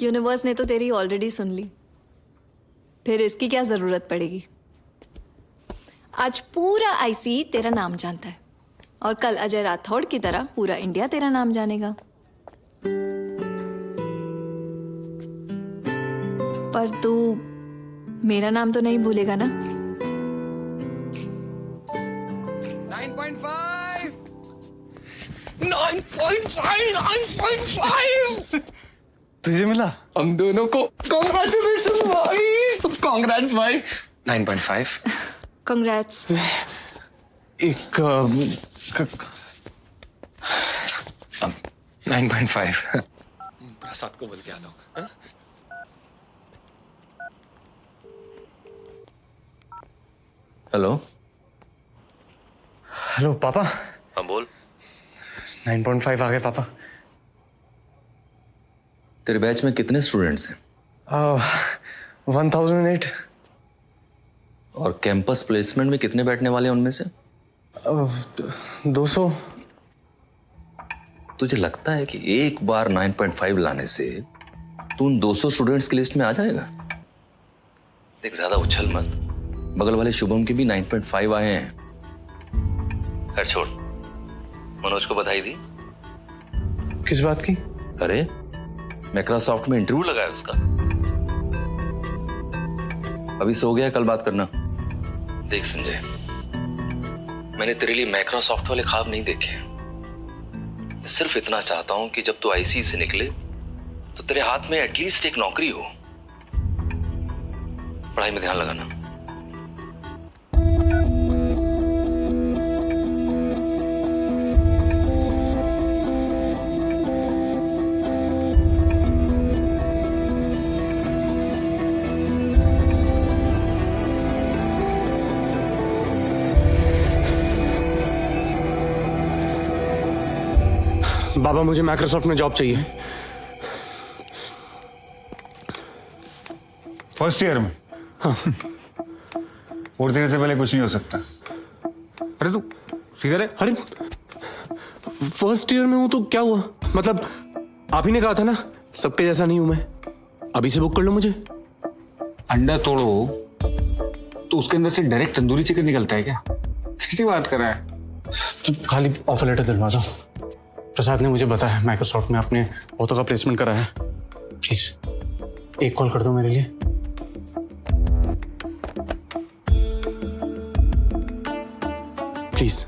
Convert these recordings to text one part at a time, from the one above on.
Universe ने तो तेरी ऑलरेडी सुन ली, फिर इसकी क्या जरूरत पड़ेगी। आज पूरा आईसी तेरा नाम जानता है और कल अजय राठौड़ की तरह पूरा इंडिया तेरा नाम जानेगा। पर तू मेरा नाम तो नहीं भूलेगा ना? 9.5 तुझे मिला? हम दोनों को कांग्रेचुलेशन भाई। कांग्रेट्स भाई। 9.5 कांग्रेट्स। एक 9.5 प्रसाद को बोल के आता हूँ। हेलो हेलो पापा। हाँ बोल। 9.5 आ गए पापा। तेरे बैच में कितने स्टूडेंट्स हैं? 1008। और कैंपस प्लेसमेंट में कितने बैठने वाले हैं उनमें से? 200। तुझे लगता है कि एक बार 9.5 लाने से तू उन 200 स्टूडेंट्स की लिस्ट में आ जाएगा? देख, ज्यादा उछल मत। बगल वाले शुभम के भी 9.5 आए हैं। खैर छोड़, मनोज को बधाई दी? किस बात की? अरे माइक्रोसॉफ्ट में इंटरव्यू लगा है उसका। अभी सो गया, कल बात करना। देख संजय, मैंने तेरे लिए माइक्रोसॉफ्ट वाले ख्वाब नहीं देखे। मैं सिर्फ इतना चाहता हूं कि जब तू आईसी से निकले तो तेरे हाथ में एटलीस्ट एक नौकरी हो। पढ़ाई में ध्यान लगाना। बाबा मुझे माइक्रोसॉफ्ट में जॉब चाहिए। फर्स्ट ईयर में? हाँ। फोर्थ ईयर से पहले कुछ नहीं हो सकता। अरे तू सीधा रे। अरे फर्स्ट ईयर में हूं तो क्या हुआ? मतलब आप ही ने कहा था ना सबके जैसा नहीं हूं मैं। अभी से बुक कर लो मुझे। अंडा तोड़ो तो उसके अंदर से डायरेक्ट तंदूरी चिकन निकलता है क्या? कैसी बात कर रहा है? तो खाली ऑफर लेटर दिलवा दो। प्रसाद ने मुझे बताया माइक्रोसॉफ्ट में आपने बहुतों का प्लेसमेंट करा है। प्लीज एक कॉल कर दो मेरे लिए। प्लीज।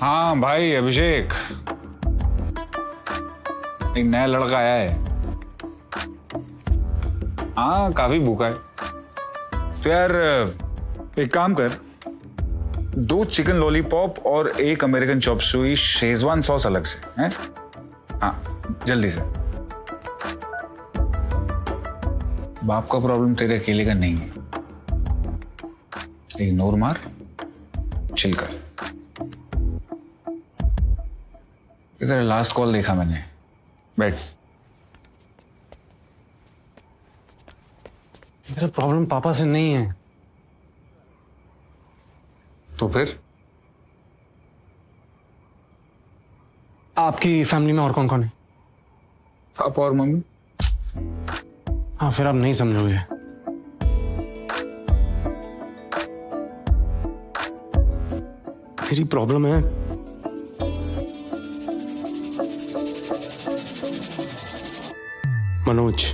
हाँ भाई अभिषेक, एक नया लड़का आया है। हाँ काफी भूखा है। तो यार एक काम कर, 2 चिकन लॉलीपॉप और 1 अमेरिकन चॉप सुई शेजवान सॉस अलग से हैं? हाँ जल्दी से। बाप का प्रॉब्लम तेरे अकेले का नहीं है। इग्नोर मार, चिल कर। इधर लास्ट कॉल देखा मैंने। बैठ। मेरा प्रॉब्लम पापा से नहीं है। तो फिर? आपकी फैमिली में और कौन कौन है? पापा और मम्मी। हाँ फिर आप नहीं समझोगे। मेरी प्रॉब्लम है मनोज।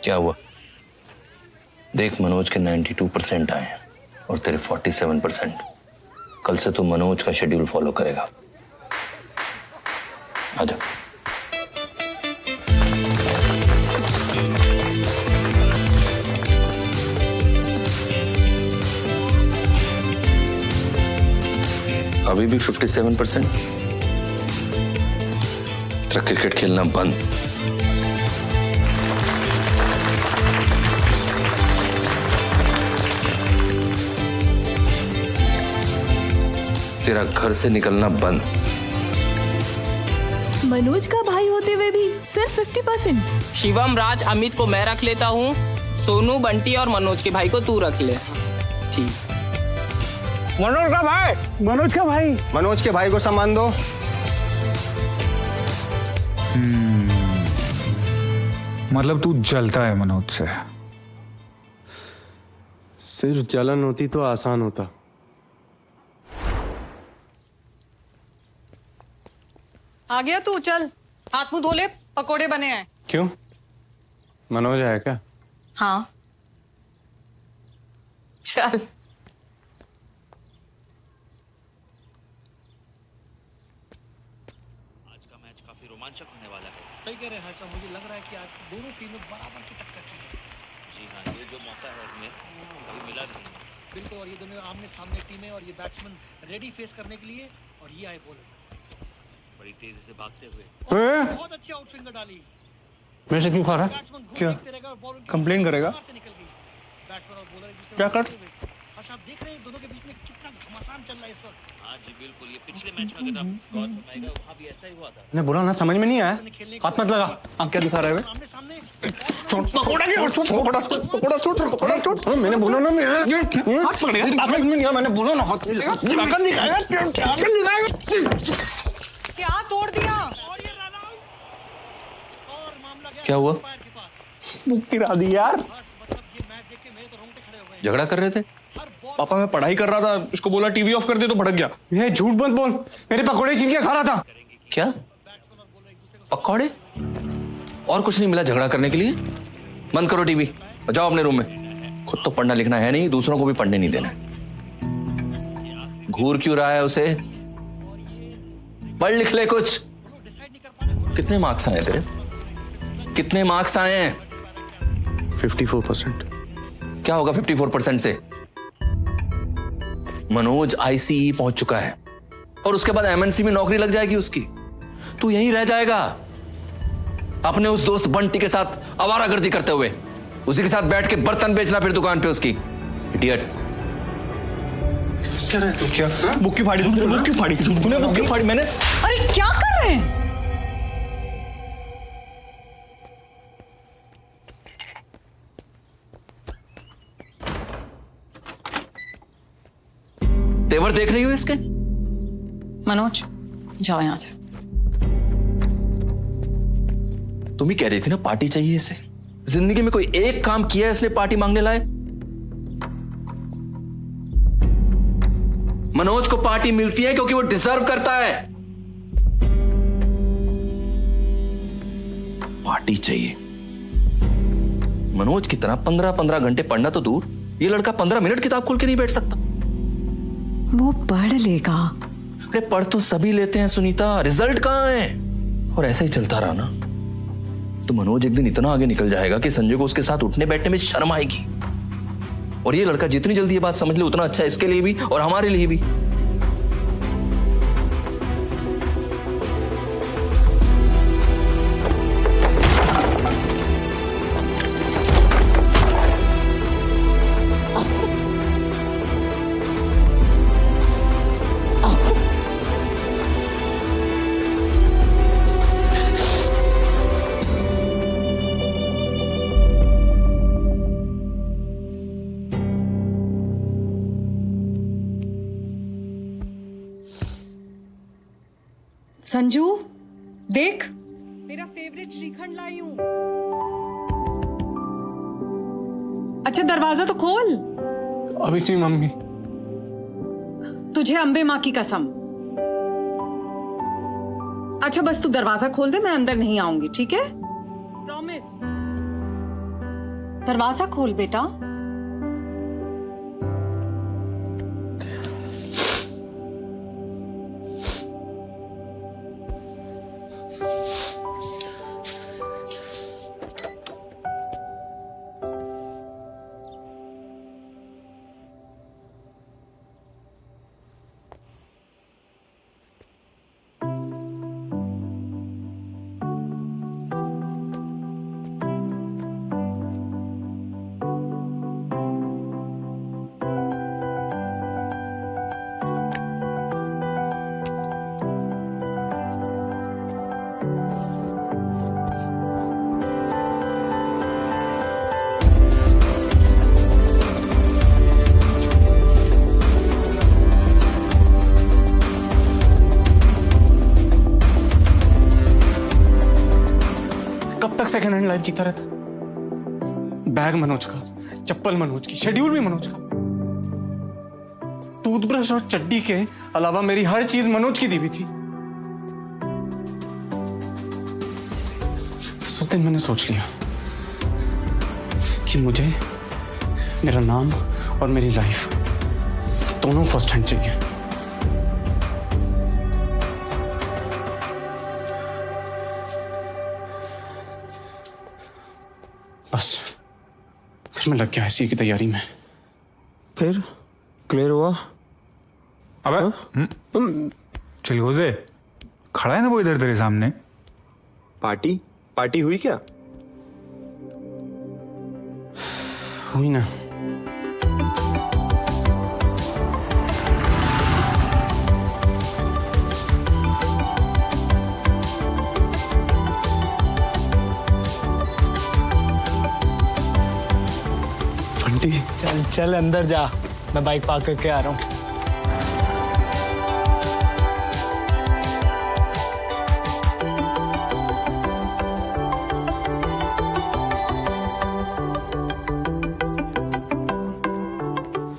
क्या हुआ? देख, मनोज के 92% आए हैं और तेरे 47%। कल से तू मनोज का शेड्यूल फॉलो करेगा। आजा। अभी भी 57%? तेरा क्रिकेट खेलना बंद। तेरा घर से निकलना बंद। मनोज का भाई होते हुए भी सिर्फ 50%। शिवम, राज, अमित को मैं रख लेता हूँ। सोनू, बंटी और मनोज के भाई को तू रख ले। ठीक। मनोज का भाई, मनोज का भाई, मनोज के भाई को सम्मान दो। मतलब तू जलता है मनोज से? सिर्फ जलन होती तो आसान होता। आ गया तू, चल हाथ मुंह धो ले, पकोड़े बने हैं। क्यों, मनोज आया क्या? हाँ चल। आज का मैच काफी रोमांचक होने वाला है। सही कह रहे हैं हर्षा, मुझे लग रहा है कि आज दोनों टीमें बराबर की टक्कर की। जी हाँ, ये जो मौका है इसमें कभी मिला नहीं। बिल्कुल, और ये दोनों आमने सामने टीमें और ये बैट्समैन रेडी फेस करने के लिए, और ये आए बॉलर बड़ी तेजी से भागते हुए। बहुत अच्छी आउट स्विंगर डाली। मेरे से क्यों खा रहा है? बैट्समैन क्या कंप्लेन करेगा? बैट्समैन और बॉलर क्या कर? हर्षा, आप देख रहे हैं दोनों के बीच में कितना घमासान चल रहा है इस वक्त। हाँ जी बिल्कुल, ये पिछले मैच में अगर आप गौर फरमाएगा वहाँ भी ऐसा ही हुआ था। मैंने बोला ना, समझ में नहीं आया। हाथ मत लगा। आप क्या दिखा रहे हो? आमने सामने पकोड़ा नहीं, और पकोड़ा छोड़। मैंने बोला ना, मैं हाथ पकड़ेगा। आपने नहीं लिया, मैंने बोला ना हाथ नहीं लगा। क्या दिखाएगा? क्या दिखाएगा? क्या तोड़ दिया? और ये रन आउट और मामला गया क्या हुआ? अंपायर के पास। मुख गिरा दी यार। मतलब ये मैच देख के मेरे तो रोंगटे खड़े हो गए। झगड़ा कर रहे थे? पापा मैं पढ़ाई कर रहा था, उसको बोला टीवी ऑफ कर दे तो भड़क गया। ये झूठ मत बोल, मेरे पकोड़े छीन के खा रहा था। क्या पकौड़े? और कुछ नहीं मिला झगड़ा करने के लिए? बंद करो टीवी, जाओ अपने रूम में। खुद तो पढ़ना लिखना है नहीं, दूसरों को भी पढ़ने नहीं देना। घूर क्यों रहा है उसे? पढ़ लिख ले कुछ। कितने मार्क्स आए तेरे? कितने मार्क्स आए हैं? 54%। क्या होगा 54% से? मनोज आईसीई पहुंच चुका है और उसके बाद एमएनसी में नौकरी लग जाएगी उसकी। तू यहीं रह जाएगा अपने उस दोस्त बंटी के साथ आवारागर्दी करते हुए, उसी के साथ बैठ के बर्तन बेचना फिर दुकान पे उसकी। इडियट। क्या रहे तू? क्या बुक क्यों फाड़ी? तूने बुक क्यों फाड़ी? तूने बुक क्यों फाड़ी? मैंने अरे क्या कर रहे हैं? तेवर देख रही हो इसके? मनोज जाओ यहां से। तुम ही कह रही थी ना पार्टी चाहिए इसे। जिंदगी में कोई एक काम किया है इसने पार्टी मांगने लाए? मनोज को पार्टी मिलती है क्योंकि वो डिजर्व करता है। पार्टी चाहिए। मनोज की तरह 15-15 घंटे पढ़ना तो दूर, ये लड़का 15 मिनट किताब खोल के नहीं बैठ सकता। वो पढ़ लेगा। अरे पढ़ तो सभी लेते हैं सुनीता, रिजल्ट कहां है? और ऐसा ही चलता रहा ना तो मनोज एक दिन इतना आगे निकल जाएगा कि संजय को उसके साथ उठने बैठने में शर्म आएगी। और ये लड़का जितनी जल्दी ये बात समझ ले उतना अच्छा है इसके लिए भी और हमारे लिए भी। संजू देख, तेरा फेवरेट श्रीखंड लाई हूं। अच्छा दरवाजा तो खोल। अभी नहीं मम्मी। तुझे अंबे माँ की कसम। अच्छा बस तू दरवाजा खोल दे, मैं अंदर नहीं आऊंगी, ठीक है? प्रॉमिस। दरवाजा खोल बेटा। कब तक सेकंड हैंड लाइफ जीता रहता? बैग मनोज का, चप्पल मनोज की, शेड्यूल भी मनोज का, टूथब्रश और चड्डी के अलावा मेरी हर चीज मनोज की दी हुई थी। उस दिन मैंने सोच लिया कि मुझे मेरा नाम और मेरी लाइफ दोनों फर्स्ट हैंड चाहिए। बस फिर मैं लग गया ऐसी की तैयारी में। फिर क्लियर हुआ? अबे चिलगोजे, खड़ा है ना वो इधर तेरे सामने। पार्टी हुई क्या? हुई ना। बंटी, चल चल अंदर जा, मैं बाइक पार्क करके आ रहा हूँ।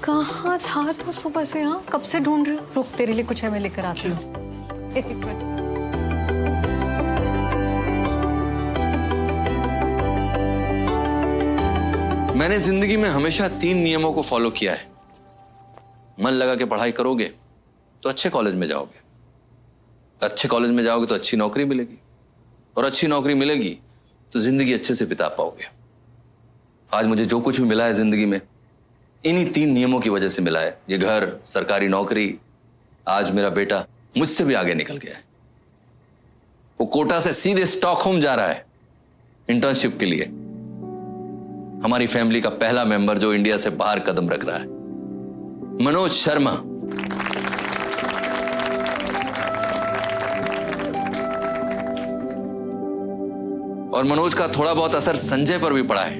कहाँ था तू सुबह से? हाँ, कब से ढूंढ रही हूँ। रुक, तेरे लिए कुछ है, मैं लेकर आती हूँ। एक मिनट। मैंने जिंदगी में हमेशा 3 नियमों को फॉलो किया है। मन लगा के पढ़ाई करोगे तो अच्छे कॉलेज में जाओगे, अच्छे कॉलेज में जाओगे तो अच्छी नौकरी मिलेगी, और अच्छी नौकरी मिलेगी तो जिंदगी अच्छे से बिता पाओगे। आज मुझे जो कुछ भी मिला है जिंदगी में, इन्हीं 3 नियमों की वजह से मिला है। ये घर, सरकारी नौकरी, आज मेरा बेटा मुझसे भी आगे निकल गया है। वो कोटा से सीधे स्टॉकहोम जा रहा है इंटर्नशिप के लिए। हमारी फैमिली का पहला मेंबर जो इंडिया से बाहर कदम रख रहा है, मनोज शर्मा। और मनोज का थोड़ा बहुत असर संजय पर भी पड़ा है।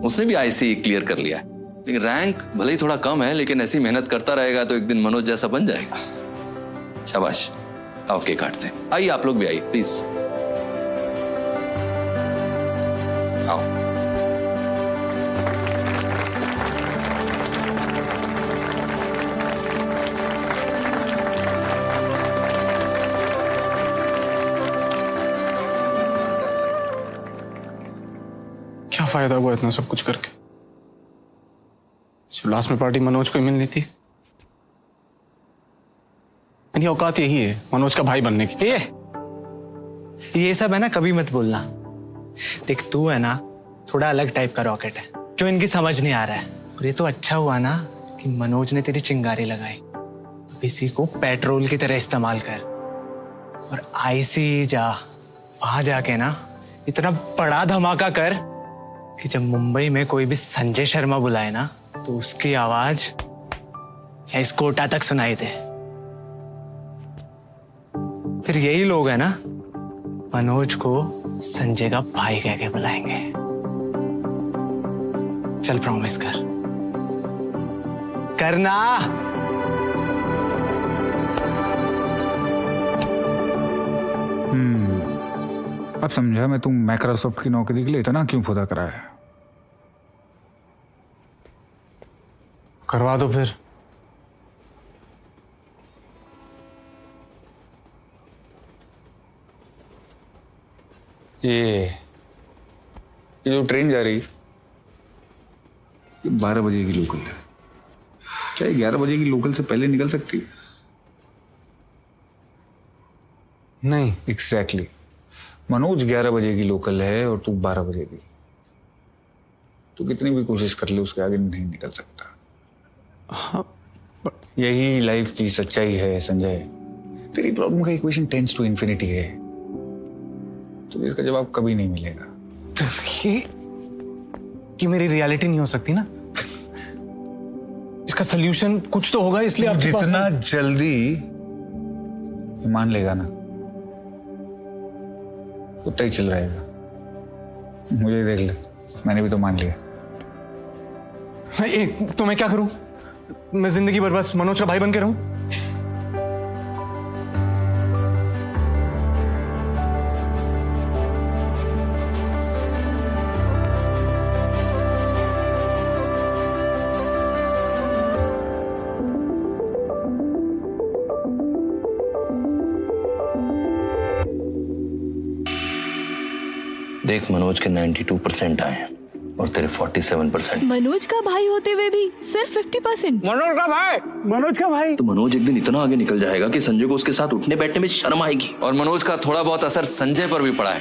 उसने भी आईसी क्लियर कर लिया है, लेकिन रैंक भले ही थोड़ा कम है, लेकिन ऐसी मेहनत करता रहेगा तो एक दिन मनोज जैसा बन जाएगा। शाबाश, आओ केक काटते हैं। आइए आप लोग भी आइए प्लीज, आओ। क्या फायदा हुआ इतना सब कुछ करके? जब लास्ट में पार्टी मनोज को ही मिलनी थी। मेरी औकात यही है मनोज का भाई बनने की। ये सब है ना, कभी मत बोलना। देख, तू है ना थोड़ा अलग टाइप का रॉकेट है जो इनकी समझ नहीं आ रहा है। और ये तो अच्छा हुआ ना कि मनोज ने तेरी चिंगारी लगाई। अब इसी को पेट्रोल की तरह इस्तेमाल कर और आईसी जा, वहां जाके ना इतना बड़ा धमाका कर कि जब मुंबई में कोई भी संजय शर्मा बुलाए ना तो उसकी आवाज या इस कोटा तक सुनाई दे। फिर यही लोग है ना मनोज को संजय का भाई कह के बुलाएंगे। चल प्रॉमिस कर, करना। अब समझा मैं, तुम माइक्रोसॉफ्ट की नौकरी के लिए इतना क्यों खुदा करा है। करवा दो फिर। ये जो ट्रेन जा रही, ये 12 बजे की लोकल है। क्या 11 बजे की लोकल से पहले निकल सकती है? नहीं। एग्जैक्टली। मनोज 11 बजे की लोकल है और तू 12 बजे की। तू कितनी भी कोशिश कर ले, उसके आगे नहीं निकल सकता। हाँ, यही लाइफ की सच्चाई है संजय। तेरी प्रॉब्लम का इक्वेशन टेंड्स टू इंफिनिटी है, तो इसका जवाब कभी नहीं मिलेगा। तो ये मेरी रियलिटी नहीं हो सकती ना। इसका सोल्यूशन कुछ तो होगा, इसलिए आपके पास जितना जल्दी मान लेगा ना उतना ही चल रहेगा। मुझे देख ले, मैंने भी तो मान लिया। तो मैं क्या करूं? मैं जिंदगी भर बस मनोज का भाई बन के रहूं? देख मनोज के 92% आए हैं और तेरे 47%। मनोज का भाई होते हुए भी सिर्फ 50%। मनोज का भाई तो मनोज एक दिन इतना आगे निकल जाएगा कि संजय को उसके साथ उठने बैठने में शर्म आएगी। और मनोज का थोड़ा बहुत असर संजय पर भी पड़ा है,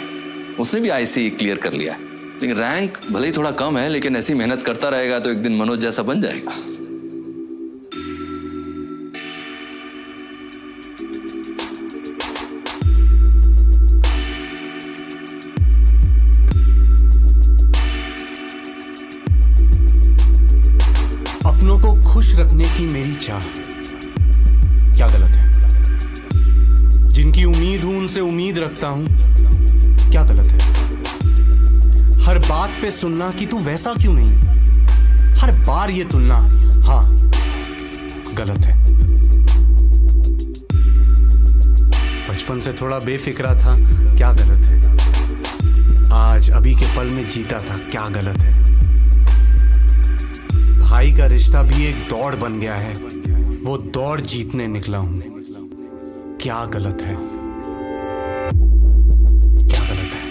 उसने भी आईसी क्लियर कर लिया है। लेकिन रैंक भले ही थोड़ा कम है, लेकिन ऐसी मेहनत करता रहेगा तो एक दिन मनोज जैसा बन जाएगा। अपनों को खुश रखने की मेरी चाह क्या गलत है? जिनकी उम्मीद हूं उनसे उम्मीद रखता हूं, क्या गलत है? हर बात पे सुनना कि तू वैसा क्यों नहीं, हर बार ये तुलना, हाँ गलत है। बचपन से थोड़ा बेफिक्रा था, क्या गलत है? आज अभी के पल में जीता था, क्या गलत है? भाई का रिश्ता भी एक दौड़ बन गया है, वो दौड़ जीतने निकला हूं, क्या गलत है? क्या गलत है?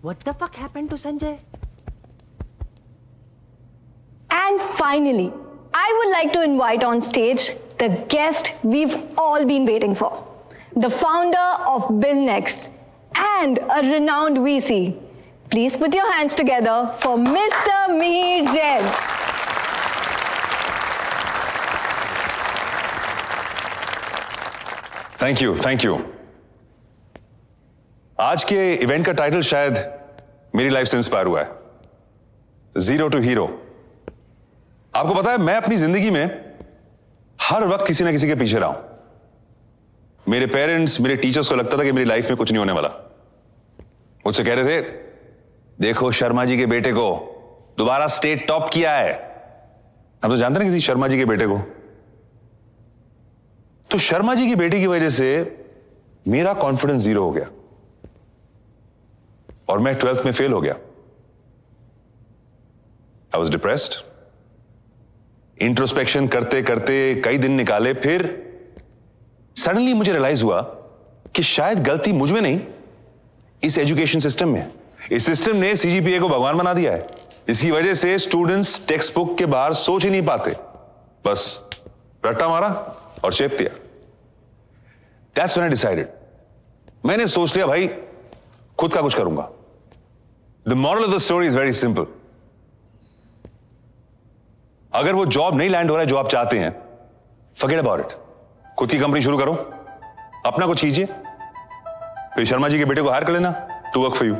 What the fuck happened to Sanjay? And finally, I would like to invite on stage the guest we've all been waiting for. The founder of Bill Next and a renowned VC. Please put your hands together for Mr. Mihir Jain. Thank you. आज के event का title शायद मेरी life से inspire हुआ है, zero to hero. आपको पता है, मैं अपनी जिंदगी में हर वक्त किसी ना किसी के पीछे रहा हूं। मेरे पेरेंट्स, मेरे टीचर्स को लगता था कि मेरी लाइफ में कुछ नहीं होने वाला। मुझसे कह रहे थे, देखो शर्मा जी के बेटे को दोबारा स्टेट टॉप किया है। आप तो जानते ना किसी शर्मा जी के बेटे को। तो शर्मा जी की बेटी की वजह से मेरा कॉन्फिडेंस जीरो हो गया और मैं 12th में फेल हो गया। I was depressed. इंट्रोस्पेक्शन करते करते कई दिन निकाले, फिर सडनली मुझे रियलाइज हुआ कि शायद गलती मुझ में नहीं, इस एजुकेशन सिस्टम में। इस सिस्टम ने सीजीपीए को भगवान बना दिया है। इसकी वजह से स्टूडेंट्स टेक्स्ट बुक के बाहर सोच ही नहीं पाते, बस रट्टा मारा और चेप दिया। That's when I decided. मैंने सोच लिया भाई खुद का कुछ करूंगा। The moral of the story is very simple. अगर वो जॉब नहीं लैंड हो रहा है जो आप चाहते हैं, forget about it. खुद की कंपनी शुरू करो, अपना कुछ कीजिए, फिर शर्मा जी के बेटे को हायर कर लेना, to work for you.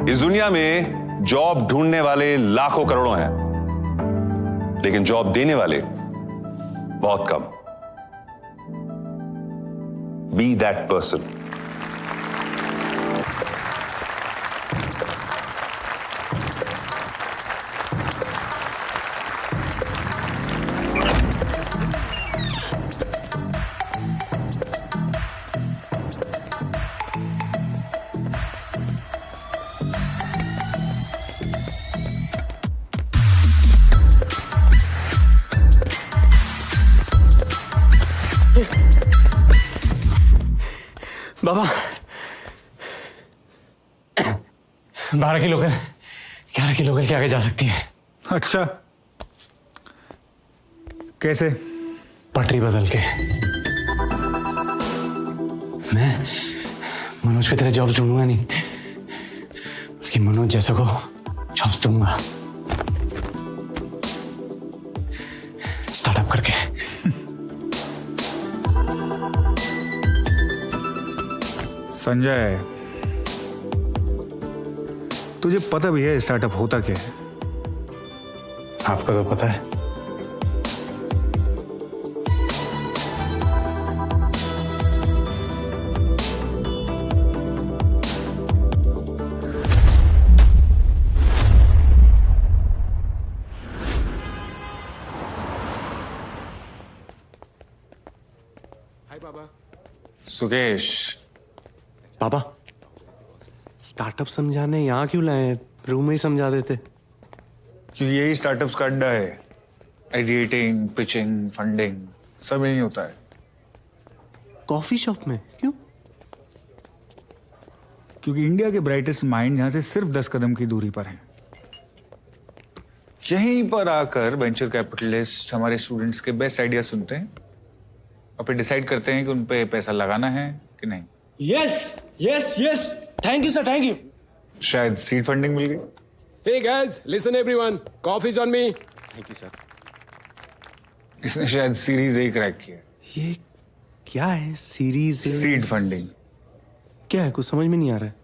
इस दुनिया में जॉब ढूंढने वाले लाखों करोड़ों हैं, लेकिन जॉब देने वाले बहुत कम। Be that person. Baba 12 kilo कर 11 किलो कर के आगे जा सकती है। अच्छा, कैसे? पटरी बदल के। मैं मनोज की तरह जॉब्स ढूंढूंगा नहीं, बल्कि मनोज जैसे को जॉब्स दूंगा, स्टार्टअप करके। संजय, तुझे पता भी है स्टार्टअप होता क्या है? आपको तो पता है। हाय बाबा। सुकेश। पापा, स्टार्टअप समझाने यहाँ क्यों लाए? रूम में ही समझा देते। क्योंकि यही स्टार्टअप्स का अड्डा है। आइडिएटिंग, पिचिंग, फंडिंग सब यही होता है। कॉफी शॉप में क्यों? क्योंकि इंडिया के ब्राइटेस्ट माइंड यहां से सिर्फ 10 कदम की दूरी पर हैं। यहीं पर आकर वेंचर कैपिटलिस्ट हमारे स्टूडेंट्स के बेस्ट आइडिया सुनते हैं और फिर डिसाइड करते हैं कि उन पे पैसा लगाना है कि नहीं। Yes yes yes, thank you sir, thank you. शायद सीड फंडिंग मिल गई। Hey guys, listen everyone. Coffee's on me. Thank you sir. इसने शायद सीरीज ए क्रैक किया। ये क्या है? सीरीज सीड फंडिंग क्या है? कुछ समझ में नहीं आ रहा है।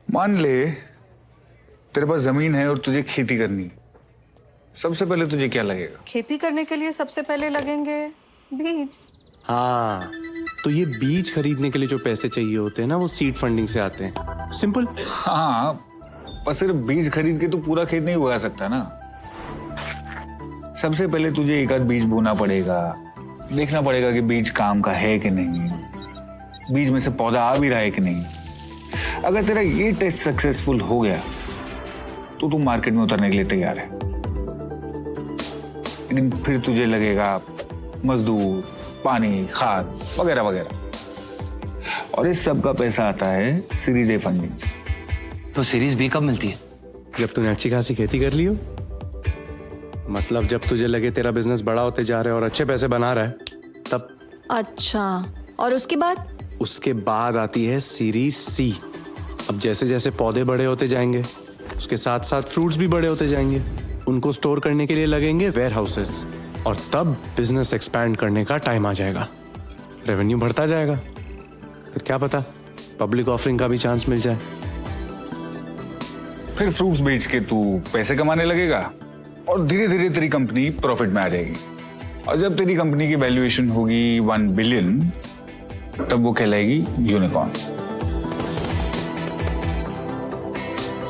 मान ले तेरे पास जमीन है और तुझे खेती करनी है, सबसे पहले तुझे क्या लगेगा? खेती करने के लिए सबसे पहले लगेंगे बीज। हाँ, तो ये बीज खरीदने के लिए जो पैसे चाहिए होते हैं ना, वो सीड फंडिंग से आते हैं। सिंपल। हाँ, पर सिर्फ बीज खरीद के तो पूरा खेत नहीं उगा सकता ना। सबसे पहले तुझे एक आध बीज बोना पड़ेगा, देखना पड़ेगा कि बीज काम का है कि नहीं, बीज में से पौधा आ भी रहा है कि नहीं। अगर तेरा ये टेस्ट सक्सेसफुल हो गया तो तू मार्केट में उतरने के लिए तैयार है। लेकिन फिर तुझे लगेगा मजदूर, पानी, खाद वगैरह वगैरह, और इस सब का पैसा आता है सीरीज ए फंडिंग से। तो सीरीज बी कब मिलती है? जब तूने अच्छी खासी खेती कर ली हो, मतलब जब तुझे लगे तेरा बिजनेस बड़ा होते जा रहा है और अच्छे पैसे बना रहा है, तब। अच्छा, और उसके बाद? उसके बाद आती है सीरीज सी। अब जैसे जैसे पौधे बड़े होते जाएंगे, उसके साथ साथ फ्रूट्स भी बड़े होते जाएंगे, उनको स्टोर करने के लिए लगेंगे वेयर हाउसेस, और तब बिजनेस एक्सपैंड करने का टाइम आ जाएगा, रेवेन्यू बढ़ता जाएगा। फिर क्या पता पब्लिक ऑफरिंग का भी चांस मिल जाए। फिर फ्रूट्स बेच के तू पैसे कमाने लगेगा और धीरे धीरे तेरी कंपनी प्रॉफिट में आ जाएगी। और जब तेरी कंपनी की वैल्यूएशन होगी 1 बिलियन, तब वो कहलाएगी यूनिकॉर्न।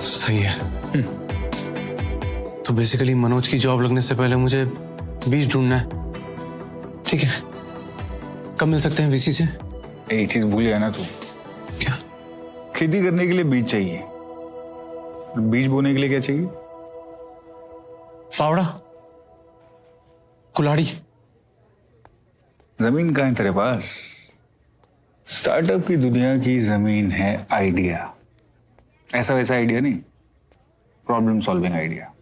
सही है। तो बेसिकली मनोज की जॉब लगने से पहले मुझे बीज ढूंढना है। ठीक है, कब मिल सकते हैं वीसी से? एक चीज भूल गया ना तू। क्या? खेती करने के लिए बीज चाहिए, बीज बोने के लिए क्या चाहिए? फावड़ा, कुल्हाड़ी। जमीन कहाँ है तेरे पास? स्टार्टअप की दुनिया की जमीन है आइडिया। ऐसा वैसा आइडिया नहीं, प्रॉब्लम सॉल्विंग आइडिया।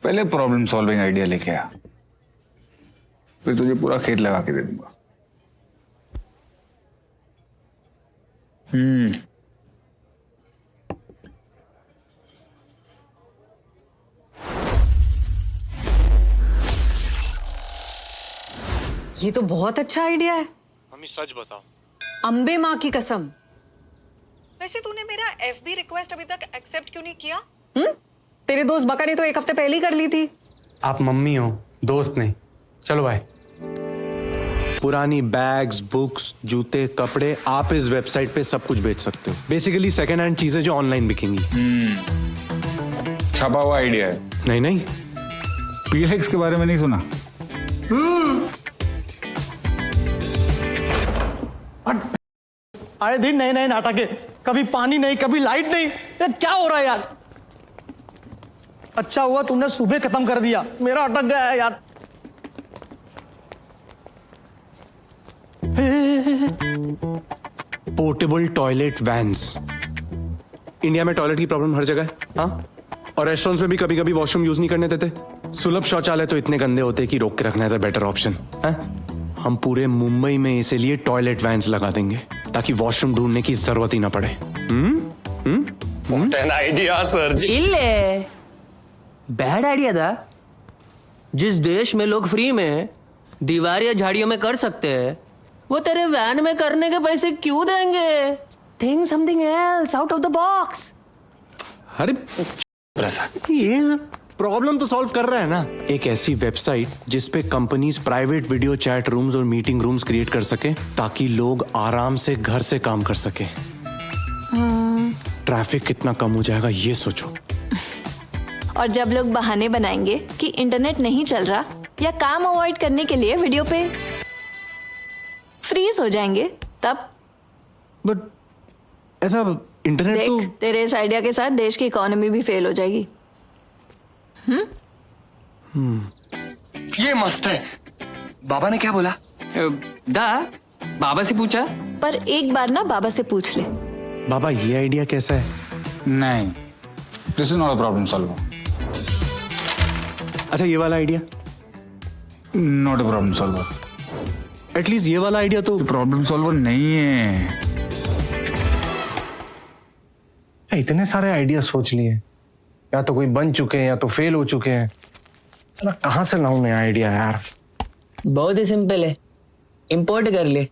पहले प्रॉब्लम सॉल्विंग आइडिया लेके आ, फिर तुझे पूरा खेत लगा के दे दूंगा। ये तो बहुत अच्छा आइडिया है। मम्मी सच बताओ, अम्बे माँ की कसम। वैसे तूने मेरा FB रिक्वेस्ट अभी तक एक्सेप्ट क्यों नहीं किया? तेरे दोस्त बका ने तो एक हफ्ते पहले ही कर ली थी। आप मम्मी हो, दोस्त नहीं। चलो भाई। पुरानी बैग्स, बुक्स, जूते, कपड़े, आप इस वेबसाइट पे सब कुछ बेच सकते हो। बेसिकली सेकेंड हैंड चीजें जो ऑनलाइन बिकेंगी। छपा हुआ आइडिया है। नहीं नहीं, पीएलएक्स के बारे में नहीं सुना? आए दिन नए नए नाटक है, कभी पानी नहीं, कभी लाइट नहीं। ये क्या हो रहा है यार? अच्छा हुआ तुमने सुबह खत्म कर दिया, मेरा अटक गया है यार। Portable toilet vans. इंडिया में टॉयलेट की प्रॉब्लम हर जगह है। हाँ, और रेस्टोरेंट्स में भी कभी कभी वॉशरूम यूज नहीं करने देते। सुलभ शौचालय तो इतने गंदे होते हैं कि रोक के रखना एज अ बेटर ऑप्शन है। हम पूरे मुंबई में इसीलिए टॉयलेट वैन्स लगा देंगे ताकि वॉशरूम ढूंढने की जरूरत ही ना पड़े। What an idea, sir जी। इल्ले बैड आइडिया था। जिस देश में लोग फ्री में दीवार या झाड़ियों में कर सकते हैं, वो तेरे वैन में करने के पैसे क्यों देंगे? Think something else out of the box. अरे ये प्रॉब्लम तो सॉल्व कर रहा है ना। एक ऐसी वेबसाइट जिस पे companies private video chat rooms और मीटिंग रूम्स क्रिएट कर सके ताकि लोग आराम से घर से काम कर सके। ट्रैफिक कितना कम हो जाएगा ये सोचो। और जब लोग बहाने बनाएंगे कि इंटरनेट नहीं चल रहा या काम अवॉइड करने के लिए वीडियो पे फ्रीज हो जाएंगे, तब? बट ऐसा इंटरनेट देख, तो तेरे इस आइडिया के साथ देश की इकोनॉमी भी फेल हो जाएगी। ये मस्त है। बाबा ने क्या बोला? दा बाबा से पूछा? पर एक बार ना बाबा से पूछ ले। बाबा ये आइडिया कैसा है? नहीं, this is not a problem solver. अच्छा ये वाला idea? Not a problem solver. At least ये वाला आइडिया तो। प्रॉब्लम सॉल्वर नहीं है। इतने सारे आइडिया सोच लिए, या तो कोई बन चुके हैं या तो फेल हो चुके हैं। चला कहाँ से लाऊं नया आइडिया यार? बहुत ही सिंपल है, इंपोर्ट कर ले।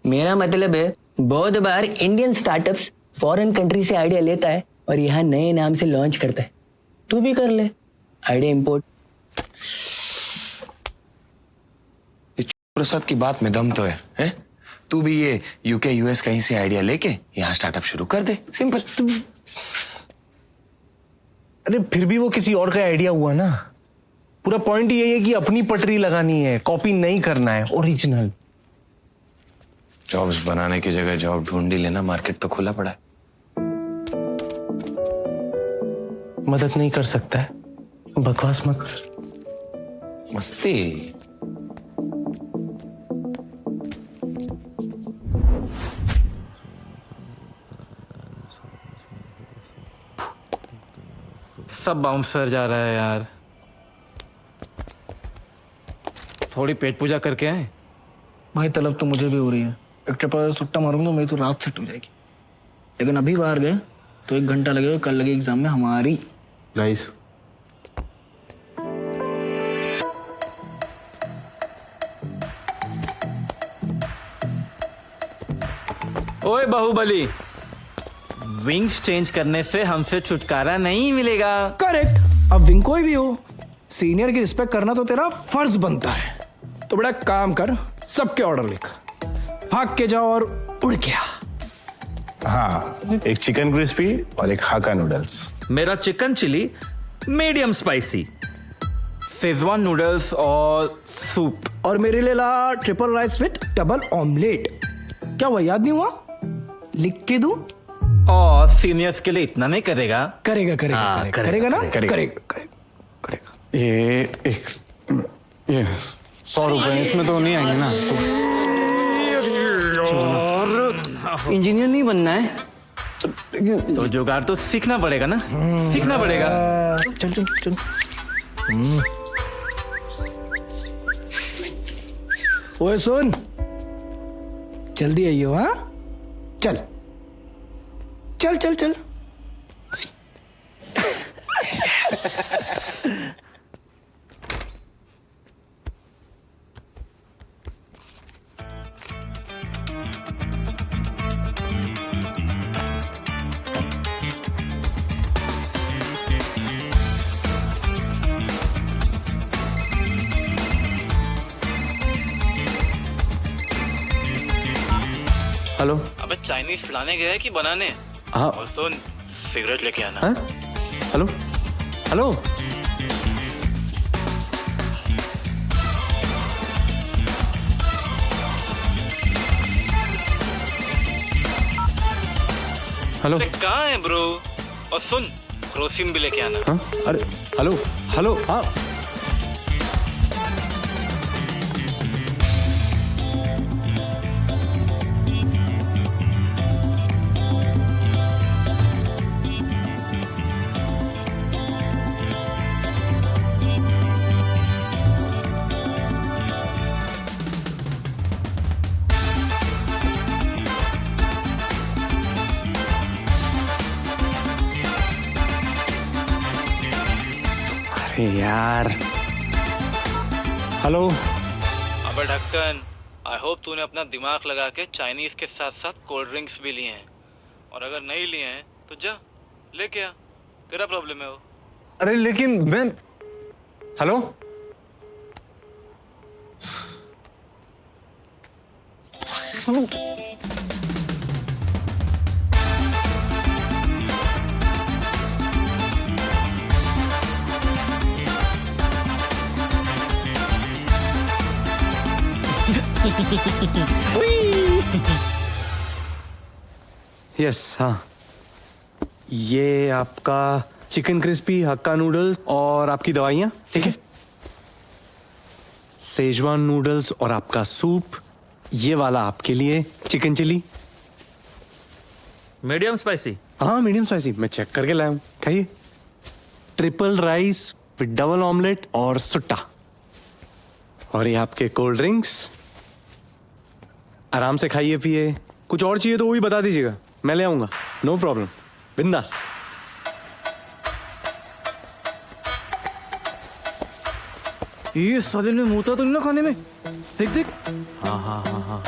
मेरा मतलब है बहुत बार इंडियन स्टार्टअप्स फॉरेन कंट्री से आइडिया लेता है और यहाँ नए नाम से लॉन्च करता है। तू भी कर ले आइडिया इंपोर्ट। प्रसाद की बात में दम तो है? तू भी ये यूके यूएस कहीं से आइडिया लेके यहाँ स्टार्टअप शुरू कर दे, सिंपल। अरे फिर भी वो किसी और का आइडिया हुआ ना। पूरा पॉइंट यही है कि अपनी पटरी लगानी है, कॉपी नहीं करना है, ओरिजिनल। जॉब्स बनाने की जगह जॉब ढूंढ ही लेना, मार्केट तो खुला पड़ा है। मदद नहीं कर सकता है, बकवास मत कर। मस्ती। सब बाउंसर जा रहा है यार। थोड़ी पेट पूजा करके आए। भाई तलब तो मुझे भी हो रही है। एक टप्पा सुट्टा मारूंगा तो मेरी तो रात सेट हो जाएगी। लेकिन अभी बाहर गए तो 1 घंटा लगेगा, कल लगे एग्जाम में हमारी। गाइस ओए बाहुबली, विंग्स चेंज करने से हमसे छुटकारा नहीं मिलेगा। करेक्ट। अब विंग कोई भी हो, सीनियर की रिस्पेक्ट करना तो तेरा फर्ज बनता है। तो बड़ा काम कर, सबके ऑर्डर लिख, भाग के जाओ और उड़ गया। हाँ, एक चिकन क्रिस्पी और एक हाका नूडल्स। मेरा chicken chilli medium spicy, schezwan noodles और सूप। और मेरे लिए ला triple rice with double omelette. क्या हुआ, याद नहीं हुआ? लिख के दूं? और सीनियर्स के लिए इतना नहीं करेगा? करेगा करेगा हाँ, करेगा ना? करेगा। करेगा। ये 100 रुपए इसमें तो नहीं आएंगे ना? इंजीनियर नहीं बनना है तो जुगाड़ तो सीखना पड़ेगा ना, सीखना पड़ेगा। चल चल चल। ओए सुन, जल्दी आइयो। हाँ चल चल चल चल। हेलो। अबे चाइनीज खिलाने गया है कि बनाने? हाँ। और सुन, सिगरेट लेके आना। हाँ? Hello hello. हेलो। अरे कहाँ है ब्रो? और सुन, क्रोसिन भी लेके आना। हाँ? अरे हेलो हेलो। हाँ यार। हेलो। अबे ढक्कन, आई होप तूने अपना दिमाग लगा के चाइनीज के साथ साथ कोल्ड ड्रिंक्स भी लिए हैं। और अगर नहीं लिए हैं तो जा लेके आ, तेरा प्रॉब्लम है वो। अरे लेकिन मैं। हेलो। यस हाँ ये आपका चिकन क्रिस्पी हक्का नूडल्स और आपकी दवाइयाँ, ठीक है? सेजवान नूडल्स और आपका सूप, ये वाला आपके लिए चिकन चिली। Medium spicy. हाँ मीडियम स्पाइसी, मैं चेक करके लाया हूँ, खाइए। Triple rice with double omelette और सुट्टा। और ये आपके कोल्ड ड्रिंक्स, आराम से खाइए पिए। कुछ और चाहिए तो वो भी बता दीजिएगा, मैं ले आऊंगा, नो प्रॉब्लम, बिंदास। ये साले ने मुंह तो नहीं ना खाने में, देख देख। हाँ हाँ हाँ हाँ।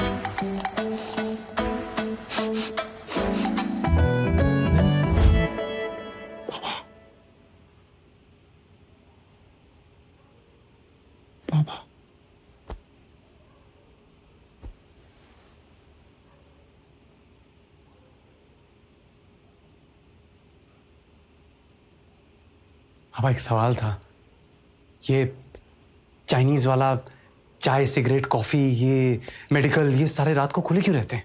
अब एक सवाल था, ये चाइनीज वाला चाय सिगरेट कॉफी ये मेडिकल ये सारे रात को खुले क्यों रहते हैं?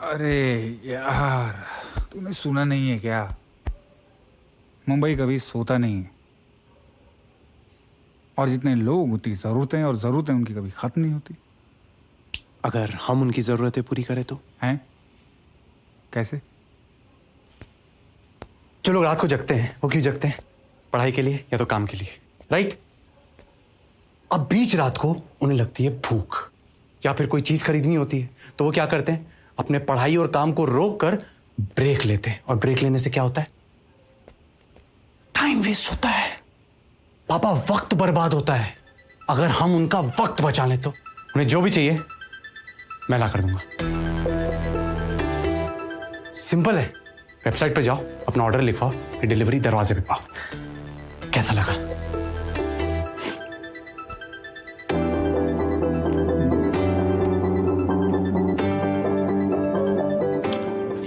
अरे यार, तूने सुना नहीं है क्या? मुंबई कभी सोता नहीं है, और जितने लोग उतनी जरूरतें, और जरूरतें उनकी कभी खत्म नहीं होती। अगर हम उनकी जरूरतें पूरी करें तो? हैं? कैसे? जो लोग रात को जगते हैं वो क्यों जगते हैं? पढ़ाई के लिए या तो काम के लिए, राइट? अब बीच रात को उन्हें लगती है भूख या फिर कोई चीज खरीदनी होती है, तो वो क्या करते हैं? अपने पढ़ाई और काम को रोक कर ब्रेक लेते हैं। और ब्रेक लेने से क्या होता है? टाइम वेस्ट होता है पापा, वक्त बर्बाद होता है। अगर हम उनका वक्त बचा लें तो उन्हें जो भी चाहिए मैं ला कर दूंगा। सिंपल है, वेबसाइट पे जाओ, अपना ऑर्डर लिखवाओ, फिर डिलीवरी दरवाजे पे पाओ। कैसा लगा?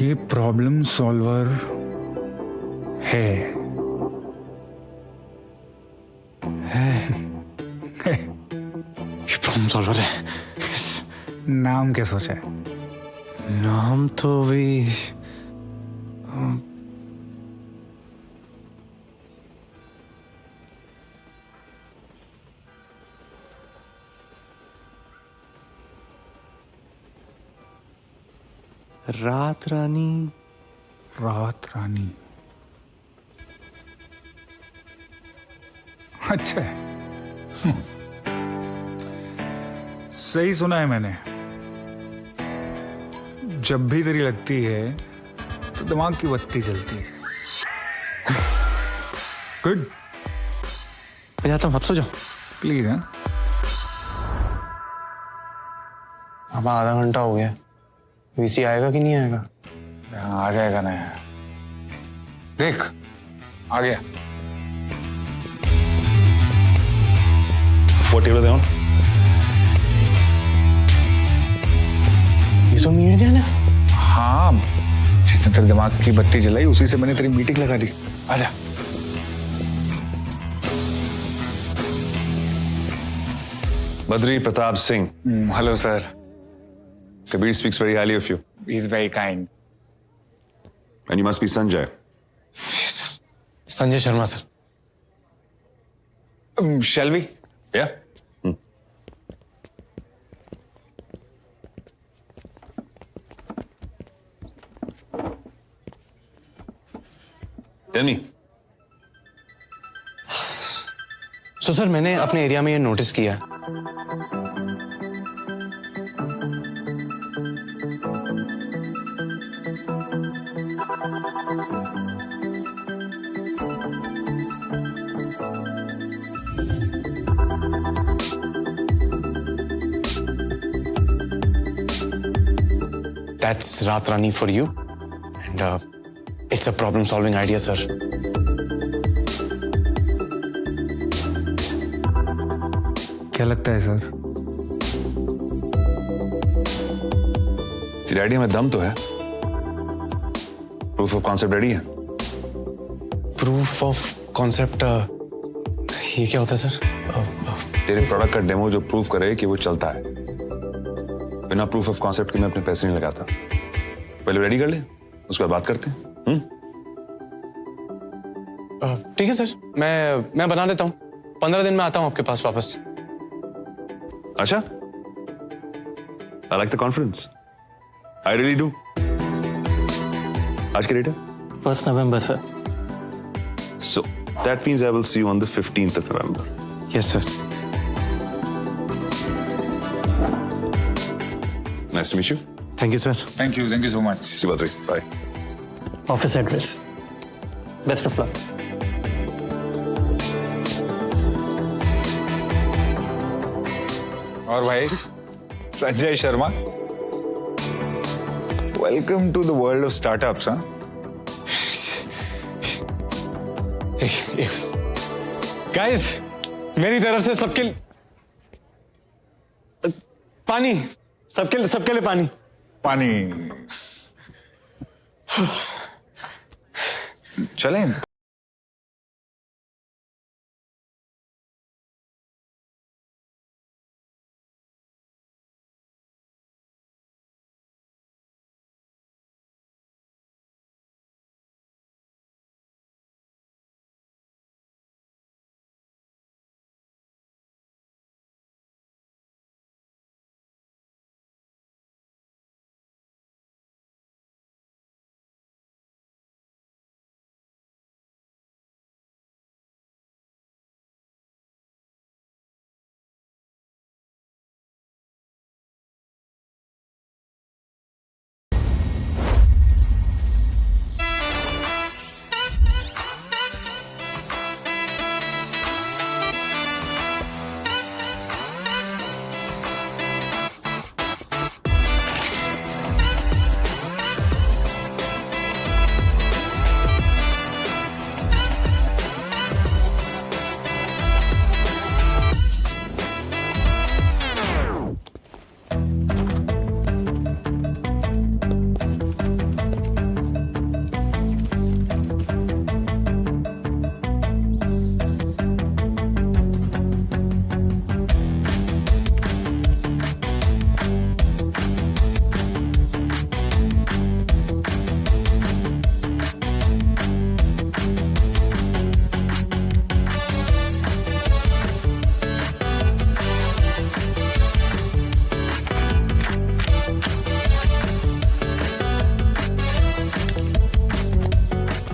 ये प्रॉब्लम सॉल्वर है। ये प्रॉब्लम सॉल्वर है। नाम क्या सोचा है? नाम तो भी रात रानी। रात रानी, अच्छा है। सही सुना है मैंने। जब भी तेरी लगती है तो दिमाग की बत्ती जलती है। गुड, मैं जाता हूँ, आप सो जाओ प्लीज। हाँ, अब आधा घंटा हो गया, वीसी आएगा कि नहीं आएगा? आ जाएगा ना यार। देख, आ गया। What table are they on? ये तो मीर जाना। हाँ, जिसने तेरे दिमाग की बत्ती जलाई उसी से मैंने तेरी मीटिंग लगा दी। आजा। Badri Pratap Singh. Hello sir. Kabir speaks very highly of you. He is very kind. And you must be Sanjay. Sanjay Sharma sir. Shall we? Yeah? Tell me. So sir, मैंने अपने एरिया में ये नोटिस किया, that's Raat Rani for you, and it's a problem-solving idea, sir. क्या लगता है sir? तेरी idea में दम तो है। प्रूफ ऑफ कॉन्सेप्ट रेडी है? प्रूफ ऑफ कॉन्सेप्ट, ये क्या होता है सर? तेरे प्रोडक्ट का डेमो जो प्रूफ करे कि वो चलता है। बिना प्रूफ ऑफ कॉन्सेप्ट के मैं अपने पैसे नहीं लगाता। पहले रेडी कर ले, उसके बाद बात करते हैं। ठीक है सर, मैं बना देता हूँ। 15 दिन में आता हूँ आपके पास वापस। अच्छा, I like the confidence. I really do. आज के डेट है? 1 नवंबर sir. So that means I will see you on the 15th of November. Yes sir. Nice to meet you. Thank you sir. Thank you so much. Shivatri, bye. Office address. Best of luck. और भाई Sanjay Sharma, welcome to the world of startups. हाँ, guys, मेरी तरफ से सबके पानी, सबके लिए पानी। पानी। चलें?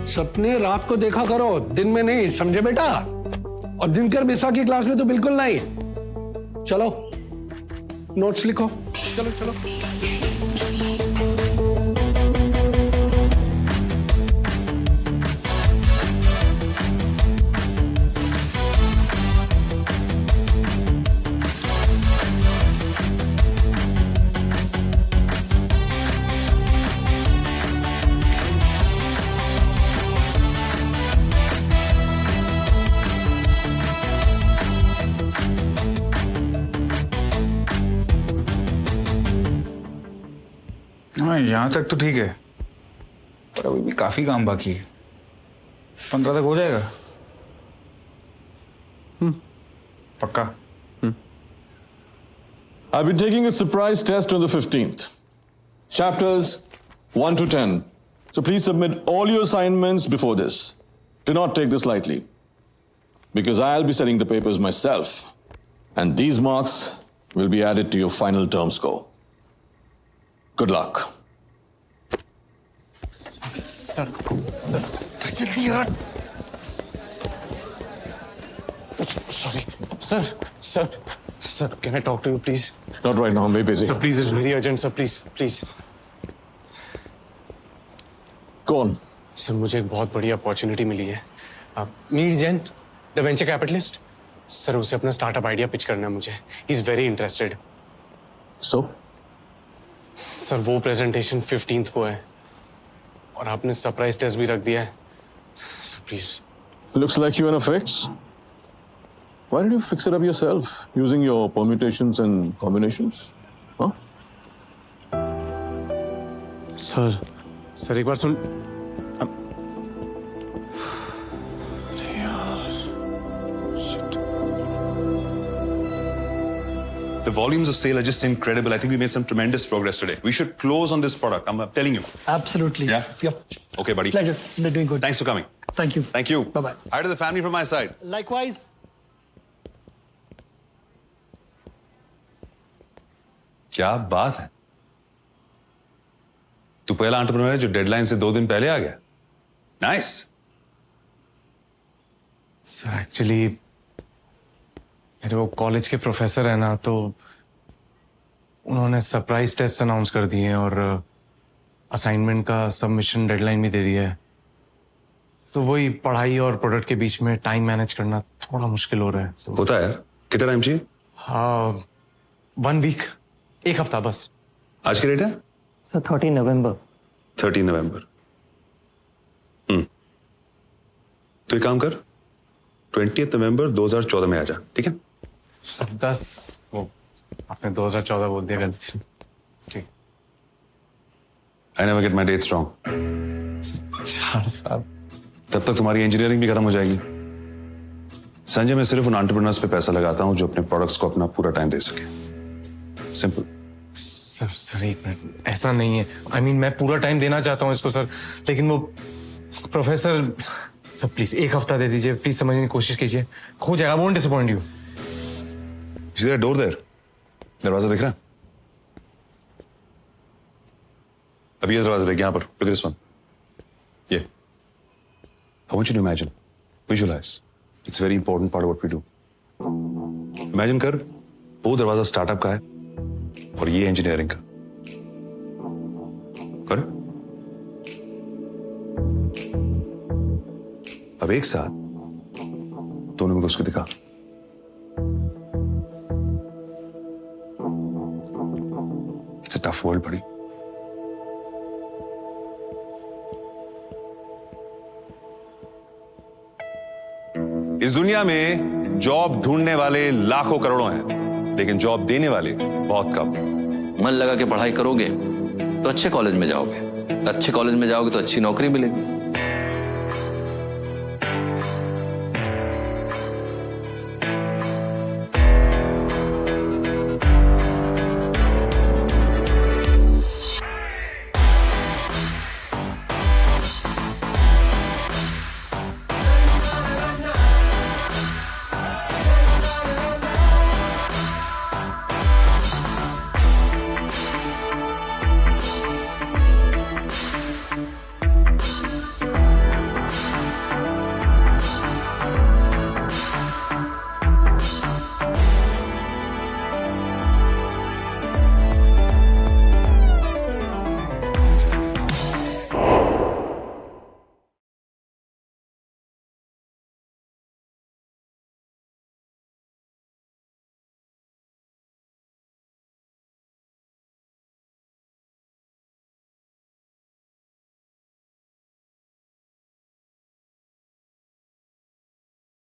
सपने रात को देखा करो, दिन में नहीं, समझे बेटा? और दिनकर बिस्वा की क्लास में तो बिल्कुल नहीं। चलो नोट्स लिखो, चलो चलो। हाँ, यहाँ तक तो ठीक है, पर अभी भी काफी काम बाकी है। 15 तक हो जाएगा? पक्का? I'll be taking a surprise test on the 15th. Chapters 1 to 10. So please submit all your assignments before this. Do not take this lightly, because I'll be setting the papers myself, and these marks will be added to your final term score. Good luck. Sorry, sir, can I talk to you, please? Not right now, I'm very busy. Sir, please, it's very urgent, sir, please. Go on. Sir, मुझे एक बहुत बड़ी opportunity मिली है। Mir Jain, the venture capitalist, sir उसे अपना startup idea pitch करना है मुझे। ही is very interested. So? Sir वो प्रेजेंटेशन 15th को है और आपने सरप्राइज टेस्ट भी रख दिया है। Sir please. Looks like you're in a fix. Why did you fix it up yourself using your permutations and combinations? Huh? Sir एक बार सुन। The volumes of sale are just incredible. I think we made some tremendous progress today. We should close on this product. I'm telling you. Absolutely. Yeah? Yep. Okay, buddy. Pleasure. They're doing good. Thanks for coming. Thank you. Thank you. Bye-bye. Hi to the family from my side. Likewise. क्या बात है, तू पहला entrepreneur है जो deadline से 2 दिन पहले आ गया. नाइस. सर एक्चुअली मेरे वो कॉलेज के प्रोफेसर है ना, तो उन्होंने सरप्राइज टेस्ट अनाउंस कर दिए हैं और असाइनमेंट का सबमिशन डेडलाइन भी दे दिया है. तो वही पढ़ाई और प्रोडक्ट के बीच में टाइम मैनेज करना थोड़ा मुश्किल हो रहा है. तो होता है यार. कितना टाइम चाहिए? 1 वीक, 1 हफ्ता बस. आज की डेट है सर 30 नवंबर. 30 नवंबर. तो एक काम कर, 20 नवंबर 2014 में आ जा, ठीक है? 10 वो आपने 2014 बोल दिया गलती से. ठीक. I never get my dates wrong. 4 साल. तब तक तुम्हारी इंजीनियरिंग भी खत्म हो जाएगी. संजय, मैं सिर्फ उन एंटरप्रेन्योर्स पे पैसा लगाता हूं जो अपने प्रोडक्ट्स को अपना पूरा टाइम दे सके. सिंपल. सर 1 मिनट, ऐसा नहीं है. I mean, मैं पूरा टाइम देना चाहता हूँ इसको सर, लेकिन वो प्रोफेसर. सर प्लीज 1 हफ्ता दे दीजिए, प्लीज समझने की कोशिश कीजिए. हो जाएगा, won't disappoint you. Is there a door there? दरवाजा दिख रहा है? अभी ये दरवाजा देख, यहां पर. Look at this one. ये. I want you to imagine, visualize. It's a very important part of what we do. Imagine कर, वो दरवाजा स्टार्टअप का है और ये इंजीनियरिंग का. कर. अब एक साथ दोनों में उसको दिखा. It's a tough world, buddy. इस दुनिया में जॉब ढूंढने वाले लाखों करोड़ों हैं, लेकिन जॉब देने वाले बहुत कम. मन लगा के पढ़ाई करोगे तो अच्छे कॉलेज में जाओगे, अच्छे कॉलेज में जाओगे तो अच्छी नौकरी मिलेगी.